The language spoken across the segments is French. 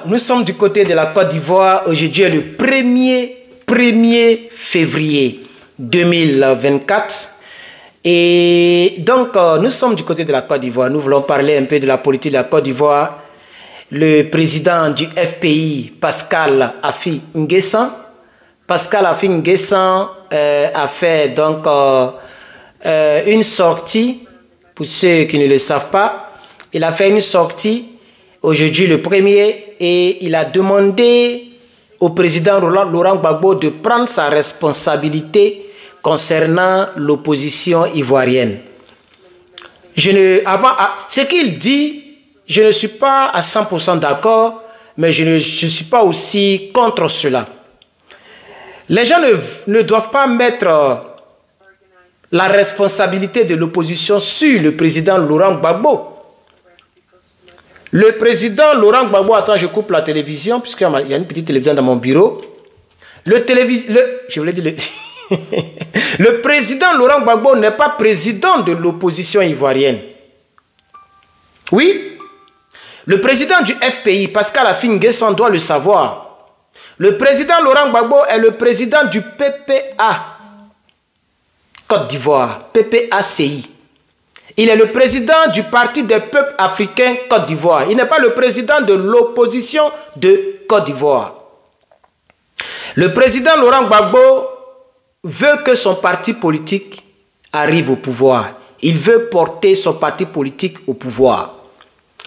Nous sommes du côté de la Côte d'Ivoire. Aujourd'hui est le 1er février 2024. Et donc, nous sommes du côté de la Côte d'Ivoire. Nous voulons parler un peu de la politique de la Côte d'Ivoire. Le président du FPI, Pascal Affi N'Guessan. Pascal Affi N'Guessan a fait donc une sortie, pour ceux qui ne le savent pas. Il a fait une sortie aujourd'hui le 1er et il a demandé au président Laurent Gbagbo de prendre sa responsabilité concernant l'opposition ivoirienne. Ce qu'il dit, je ne suis pas à 100% d'accord, mais je ne suis pas aussi contre cela. Les gens ne doivent pas mettre la responsabilité de l'opposition sur le président Laurent Gbagbo. Le président Laurent Gbagbo, attends, je coupe la télévision, puisqu'il y a une petite télévision dans mon bureau. Le président Laurent Gbagbo n'est pas président de l'opposition ivoirienne. Oui, le président du FPI, Pascal Affi N'Guessan, doit le savoir. Le président Laurent Gbagbo est le président du PPA, Côte d'Ivoire, PPACI. Il est le président du Parti des peuples africains Côte d'Ivoire. Il n'est pas le président de l'opposition de Côte d'Ivoire. Le président Laurent Gbagbo veut que son parti politique arrive au pouvoir. Il veut porter son parti politique au pouvoir.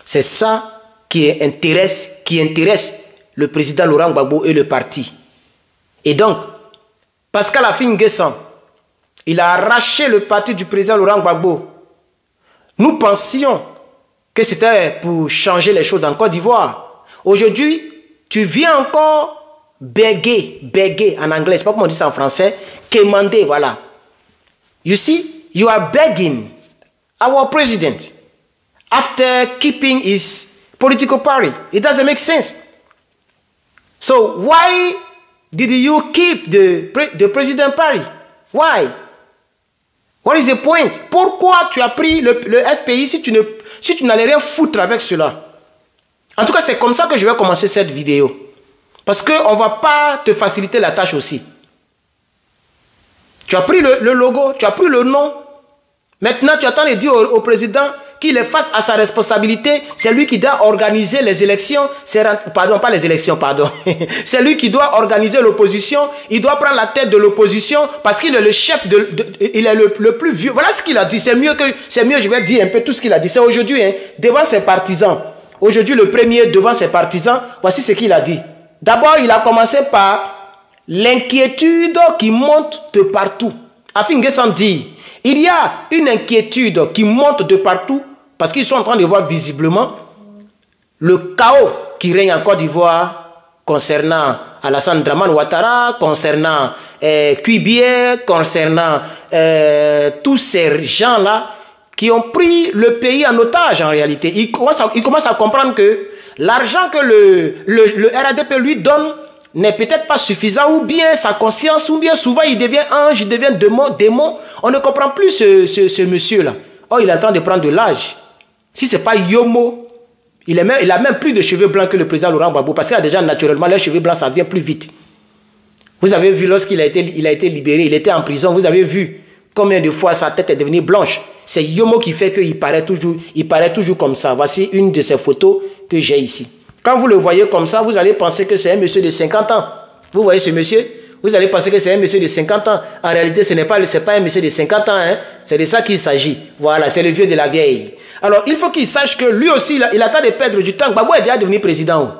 C'est ça qui intéresse le président Laurent Gbagbo et le parti. Et donc, Pascal Affi N'Guessan, il a arraché le parti du président Laurent Gbagbo. Nous pensions que c'était pour changer les choses en Côte d'Ivoire. Aujourd'hui, tu viens encore béguer en anglais, je ne sais pas comment on dit ça en français, quémander, voilà. You see, you are begging our president after keeping his political party. It doesn't make sense. So why did you keep the president party? Why? What is the point? Pourquoi tu as pris le FPI si tu n'allais rien foutre avec cela? En tout cas, c'est comme ça que je vais commencer cette vidéo. Parce qu'on ne va pas te faciliter la tâche aussi. Tu as pris le logo, tu as pris le nom. Maintenant, tu attends de dire au président qu'il est face à sa responsabilité. C'est lui qui doit organiser les élections. Pardon, pas les élections, pardon. C'est lui qui doit organiser l'opposition. Il doit prendre la tête de l'opposition parce qu'il est le chef, il est le plus vieux. Voilà ce qu'il a dit. C'est mieux, je vais dire un peu tout ce qu'il a dit. C'est aujourd'hui, hein, devant ses partisans. Aujourd'hui, le 1er devant ses partisans. Voici ce qu'il a dit. D'abord, il a commencé par l'inquiétude qui monte de partout. Affi N'Guessan dit, il y a une inquiétude qui monte de partout parce qu'ils sont en train de voir visiblement le chaos qui règne en Côte d'Ivoire concernant Alassane Dramane Ouattara, concernant Cuibier, concernant tous ces gens-là qui ont pris le pays en otage en réalité. Ils commencent à comprendre que l'argent que le RADP lui donne n'est peut-être pas suffisant, ou bien sa conscience, ou bien souvent il devient ange, il devient démon. On ne comprend plus ce monsieur-là. Oh, il est en train de prendre de l'âge. Si ce n'est pas Yomo, il a même plus de cheveux blancs que le président Laurent Gbagbo, parce qu'il a déjà naturellement les cheveux blancs, ça vient plus vite. Vous avez vu lorsqu'il a été libéré, il était en prison, vous avez vu combien de fois sa tête est devenue blanche. C'est Yomo qui fait qu'il paraît toujours comme ça. Voici une de ces photos que j'ai ici. Quand vous le voyez comme ça, vous allez penser que c'est un monsieur de 50 ans. Vous voyez ce monsieur? Vous allez penser que c'est un monsieur de 50 ans. En réalité, ce n'est pas un monsieur de 50 ans. Hein? C'est de ça qu'il s'agit. Voilà, c'est le vieux de la vieille. Alors, il faut qu'il sache que lui aussi, il attend de perdre du temps. Gbagbo est déjà devenu président.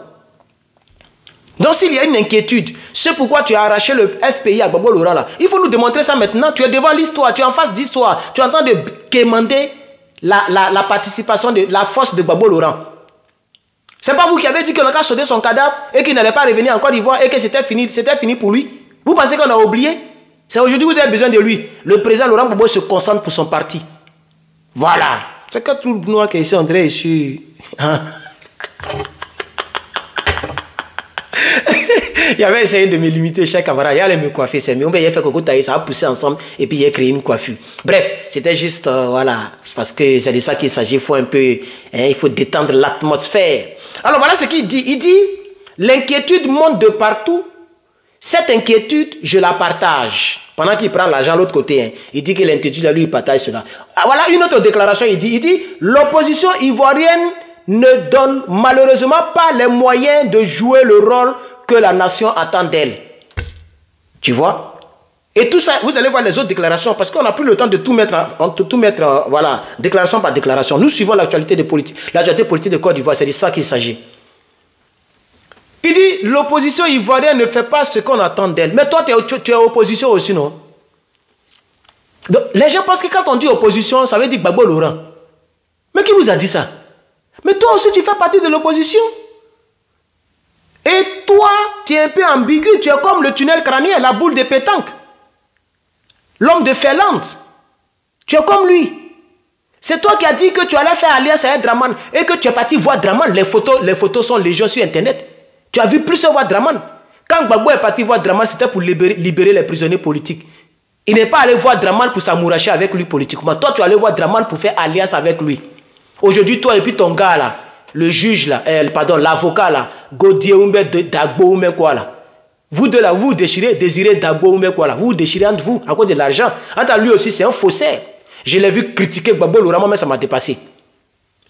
Donc, s'il y a une inquiétude, c'est pourquoi tu as arraché le FPI à Gbagbo Laurent là. Il faut nous démontrer ça maintenant. Tu es devant l'histoire, tu es en face d'histoire. Tu es en train de quémander la participation de la force de Gbagbo Laurent. C'est pas vous qui avez dit qu'on a qu'à sauter son cadavre et qu'il n'allait pas revenir en Côte d'Ivoire et que c'était fini pour lui. Vous pensez qu'on a oublié? C'est aujourd'hui que vous avez besoin de lui. Le président Laurent Gbagbo se concentre pour son parti. Voilà. C'est que tout le noir qui est ici, André est ici. Il avait essayé de me limiter chaque camarade. Il allait me coiffer. C'est mieux. Il a fait que ça a poussé ensemble et puis il a créé une coiffure. Bref, c'était juste, voilà. Parce que c'est de ça qu'il s'agit. Il faut un peu, il faut détendre l'atmosphère. Alors voilà ce qu'il dit. Il dit, L'inquiétude monte de partout. Cette inquiétude, je la partage. Pendant qu'il prend l'argent de l'autre côté, hein, il dit que l'inquiétude, lui, il partage cela. Ah, voilà une autre déclaration, il dit l'opposition ivoirienne ne donne malheureusement pas les moyens de jouer le rôle que la nation attend d'elle. Tu vois? Et tout ça, vous allez voir les autres déclarations, parce qu'on n'a plus le temps de tout mettre, voilà, déclaration par déclaration. Nous suivons l'actualité politique de Côte d'Ivoire, c'est de ça qu'il s'agit. Il dit, l'opposition ivoirienne ne fait pas ce qu'on attend d'elle. Mais toi, tu es opposition aussi, non? Donc, les gens pensent que quand on dit opposition, ça veut dire Gbagbo Laurent. Mais qui vous a dit ça? Mais toi aussi, tu fais partie de l'opposition. Et toi, tu es un peu ambigu. Tu es comme le tunnel crânien, la boule de pétanque. L'homme de Ferland. Tu es comme lui. C'est toi qui as dit que tu allais faire alliance avec Draman et que tu es parti voir Draman. Les photos sont légion sur Internet. Tu as vu plus voir Draman. Quand Gbagbo est parti voir Draman, c'était pour libérer les prisonniers politiques. Il n'est pas allé voir Draman pour s'amouracher avec lui politiquement. Toi, tu es allé voir Draman pour faire alliance avec lui. Aujourd'hui, toi et puis ton gars là, le juge là, l'avocat là, Godier Oumbe Dagbo Oumbe quoi là. Vous deux là, vous désirez Dagbo Oumbe quoi là. Vous déchirez entre vous à cause de l'argent. Entre lui aussi, c'est un faussaire. Je l'ai vu critiquer Gbagbo Laurent, mais ça m'a dépassé.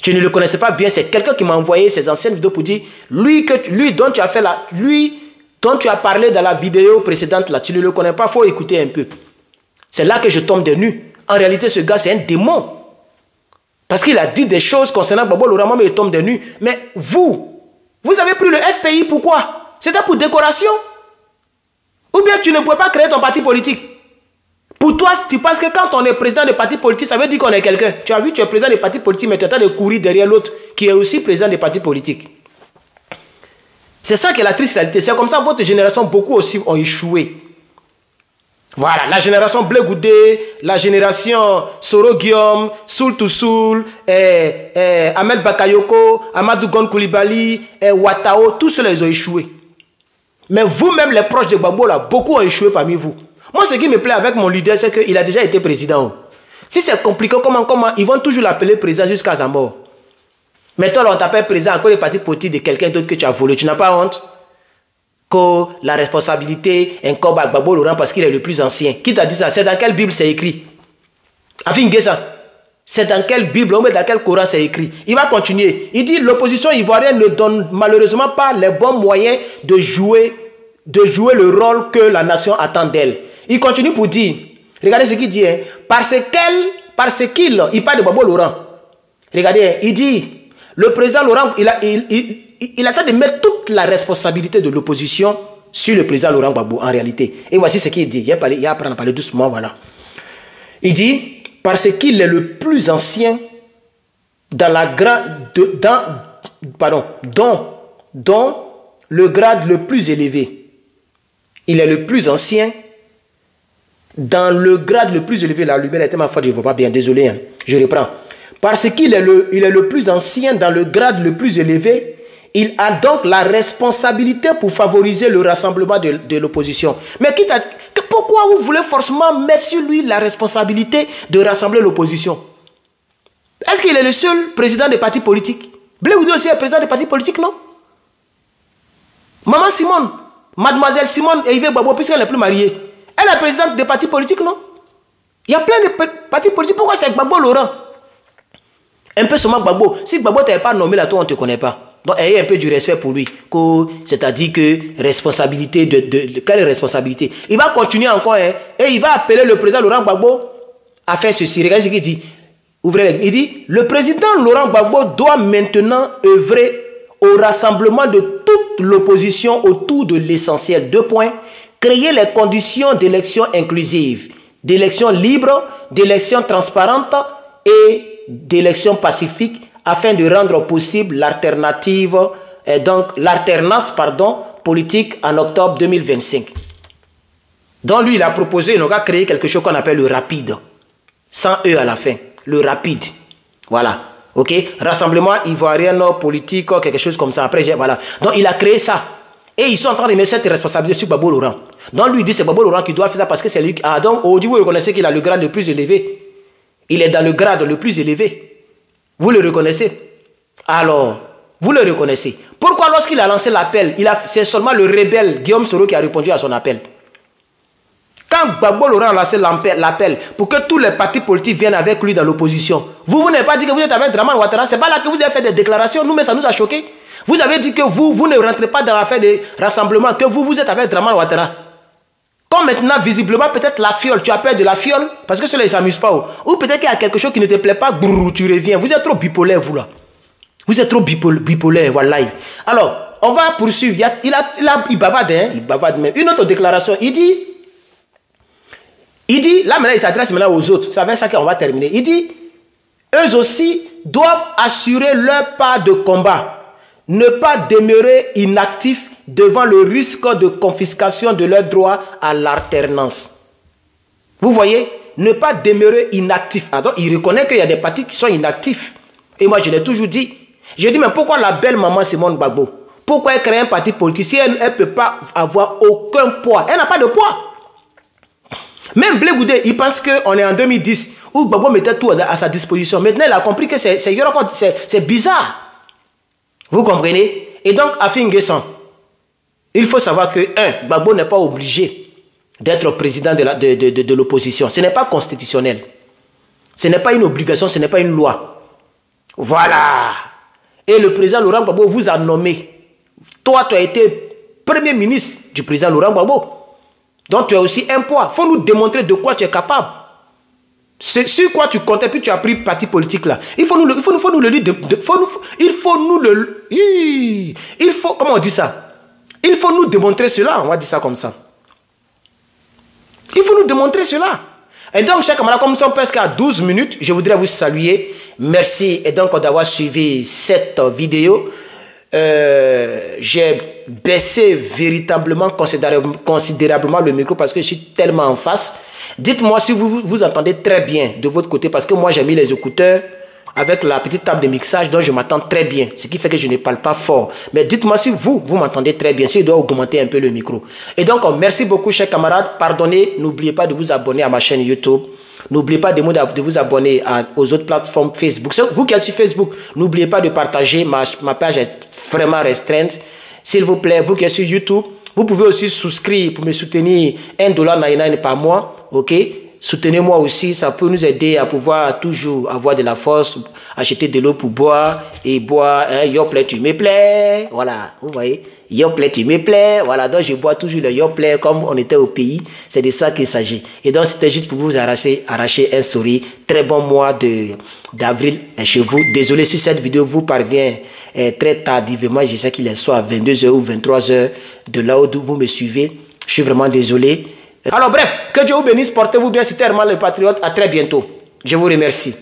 Je ne le connaissais pas bien, c'est quelqu'un qui m'a envoyé ses anciennes vidéos pour dire lui dont tu as fait là, lui dont tu as parlé dans la vidéo précédente là, tu ne le connais pas, il faut écouter un peu. C'est là que je tombe des nues. En réalité, ce gars, c'est un démon. Parce qu'il a dit des choses concernant Gbagbo Laurent, mais il tombe des nues. Mais vous avez pris le FPI, pourquoi? C'était pour décoration? Ou bien tu ne pouvais pas créer ton parti politique? Pour toi, tu penses que quand on est président de parti politique, ça veut dire qu'on est quelqu'un. Tu as vu, tu es président de parti politique, mais tu es en train de courir derrière l'autre qui est aussi président de parti politique. C'est ça qui est la triste réalité. C'est comme ça que votre génération, beaucoup aussi ont échoué. Voilà, la génération Blé Goudé, la génération Soro Guillaume, Soul to Soul, Ahmed Bakayoko, Amadou Gon Koulibaly, Ouattao, tous ceux-là, ils ont échoué. Mais vous-même, les proches de Gbagbo, là, beaucoup ont échoué parmi vous. Moi, ce qui me plaît avec mon leader, c'est qu'il a déjà été président. Si c'est compliqué, comment ils vont toujours l'appeler président jusqu'à sa mort. Mais toi, on t'appelle président à cause des partis politiques de quelqu'un d'autre que tu as volé. Tu n'as pas honte que la responsabilité incombe à Gbagbo Laurent parce qu'il est le plus ancien. Qui t'a dit ça? C'est dans quelle Bible c'est écrit? Afin ça. C'est dans quelle Bible ou dans quel Coran c'est écrit? Il va continuer. Il dit l'opposition ivoirienne ne donne malheureusement pas les bons moyens de jouer le rôle que la nation attend d'elle. Il continue pour dire, regardez ce qu'il dit, hein, parce qu'il parle de Gbagbo Laurent. Regardez, hein, il dit, le président Laurent, il attend de mettre toute la responsabilité de l'opposition sur le président Laurent Gbagbo, en réalité. Et voici ce qu'il dit, il a appris à parler doucement, voilà. Il dit, parce qu'il est le plus ancien dans le grade le plus élevé. Il est le plus ancien dans le grade le plus élevé. La lumière est tellement forte, je ne vois pas bien, désolé, hein. Je reprends. Parce qu'il est le plus ancien dans le grade le plus élevé, il a donc la responsabilité pour favoriser le rassemblement de l'opposition. Mais pourquoi vous voulez forcément mettre sur lui la responsabilité de rassembler l'opposition? Est-ce qu'il est le seul président des partis politiques? Blé Goudé aussi est président des partis politiques, non? Maman Simone, mademoiselle Simone et Yves Gbagbo, puisqu'elle n'est plus mariée, elle est présidente des partis politiques, non? Il y a plein de partis politiques. Pourquoi c'est Gbagbo Laurent? Un peu seulement Gbagbo. Si Gbagbo ne t'avait pas nommé là, toi, on ne te connaît pas. Donc, ayez un peu du respect pour lui. C'est-à-dire que responsabilité quelle responsabilité? Il va continuer encore, hein, et il va appeler le président Laurent Gbagbo à faire ceci. Regardez ce qu'il dit. Ouvrez. Il dit, le président Laurent Gbagbo doit maintenant œuvrer au rassemblement de toute l'opposition autour de l'essentiel. 2 points. Créer les conditions d'élections inclusives, d'élections libres, d'élections transparentes et d'élections pacifiques afin de rendre possible l'alternance politique en octobre 2025. Donc lui, il a proposé, il a créé quelque chose qu'on appelle le rapide, sans E à la fin, le rapide. Voilà, ok, rassemblement ivoirien politique, quelque chose comme ça. Après, voilà. Donc il a créé ça. Et ils sont en train de mettre cette responsabilité sur Gbagbo Laurent. Donc lui dit c'est Gbagbo Laurent qui doit faire ça parce que c'est lui. Ah donc aujourd'hui vous reconnaissez qu'il a le grade le plus élevé. Il est dans le grade le plus élevé. Vous le reconnaissez. Alors, Vous le reconnaissez. Pourquoi lorsqu'il a lancé l'appel, c'est seulement le rebelle Guillaume Soro qui a répondu à son appel? Quand Gbagbo Laurent a lancé l'appel pour que tous les partis politiques viennent avec lui dans l'opposition, vous n'avez pas dit que vous êtes avec Dramane Ouattara. C'est pas là que vous avez fait des déclarations. Nous, mais ça nous a choqués. Vous avez dit que vous ne rentrez pas dans l'affaire des rassemblements, que vous êtes avec Dramane Ouattara. Comme maintenant, visiblement, peut-être la fiole, tu as peur de la fiole, parce que cela, ils ne s'amusent pas. Ou peut-être qu'il y a quelque chose qui ne te plaît pas, brrr, tu reviens. Vous êtes trop bipolaire, vous là. Vous êtes trop bipolaire, voilà. Alors, on va poursuivre. Il bavarde, hein? Il bavarde même. Une autre déclaration, il dit, là maintenant, il s'adresse maintenant aux autres. C'est avec ça qu'on va terminer. Il dit, eux aussi doivent assurer leur part de combat, ne pas demeurer inactifs devant le risque de confiscation de leurs droits à l'alternance. Vous voyez, ne pas demeurer inactifs. Alors, il reconnaît qu'il y a des partis qui sont inactifs. Et moi, je l'ai toujours dit. Je dis, mais pourquoi la belle maman Simone Gbagbo? Pourquoi elle crée un parti politique si elle ne peut pas avoir aucun poids? Elle n'a pas de poids. Même Blé Goudé, il pense qu'on est en 2010, où Gbagbo mettait tout à sa disposition. Maintenant, il a compris que c'est bizarre. Vous comprenez? Et donc, Afin Guessan, il faut savoir que, Gbagbo n'est pas obligé d'être président de l'opposition. Ce n'est pas constitutionnel. Ce n'est pas une obligation, ce n'est pas une loi. Voilà. Et le président Laurent Gbagbo vous a nommé. Toi, tu as été premier ministre du président Laurent Gbagbo. Donc, tu as aussi un poids. Il faut nous démontrer de quoi tu es capable. C'est sur quoi tu comptais, puis tu as pris parti politique là. Comment on dit ça? Il faut nous démontrer cela. On va dire ça comme ça. Il faut nous démontrer cela. Et donc, chers camarades, comme nous sommes presque à 12 minutes, je voudrais vous saluer. Merci et donc d'avoir suivi cette vidéo. J'ai baissé véritablement considérablement le micro parce que je suis tellement en face. Dites-moi si vous entendez très bien de votre côté, parce que moi j'ai mis les écouteurs avec la petite table de mixage, donc je m'entends très bien, ce qui fait que je ne parle pas fort. Mais dites-moi si vous m'entendez très bien, si je dois augmenter un peu le micro. Et donc merci beaucoup chers camarades, pardonnez, n'oubliez pas de vous abonner à ma chaîne YouTube. N'oubliez pas de vous abonner aux autres plateformes Facebook. Vous qui êtes sur Facebook, n'oubliez pas de partager. Ma page est vraiment restreinte. S'il vous plaît, vous qui êtes sur YouTube, vous pouvez aussi souscrire pour me soutenir $1.99 par mois. Ok? Soutenez-moi aussi, ça peut nous aider à pouvoir toujours avoir de la force, acheter de l'eau pour boire et boire un Yoplait, tu me plais. Voilà, vous voyez? Yoplait, tu me plais. Voilà, donc je bois toujours le Yoplait comme on était au pays. C'est de ça qu'il s'agit. Et donc, c'était juste pour vous arracher un sourire. Très bon mois d'avril chez vous. Désolé si cette vidéo vous parvient très tardivement. Je sais qu'il est soit à 22h ou 23h de là où vous me suivez. Je suis vraiment désolé. Alors bref, que Dieu vous bénisse. Portez-vous bien. C'était Herman le Patriote. À très bientôt. Je vous remercie.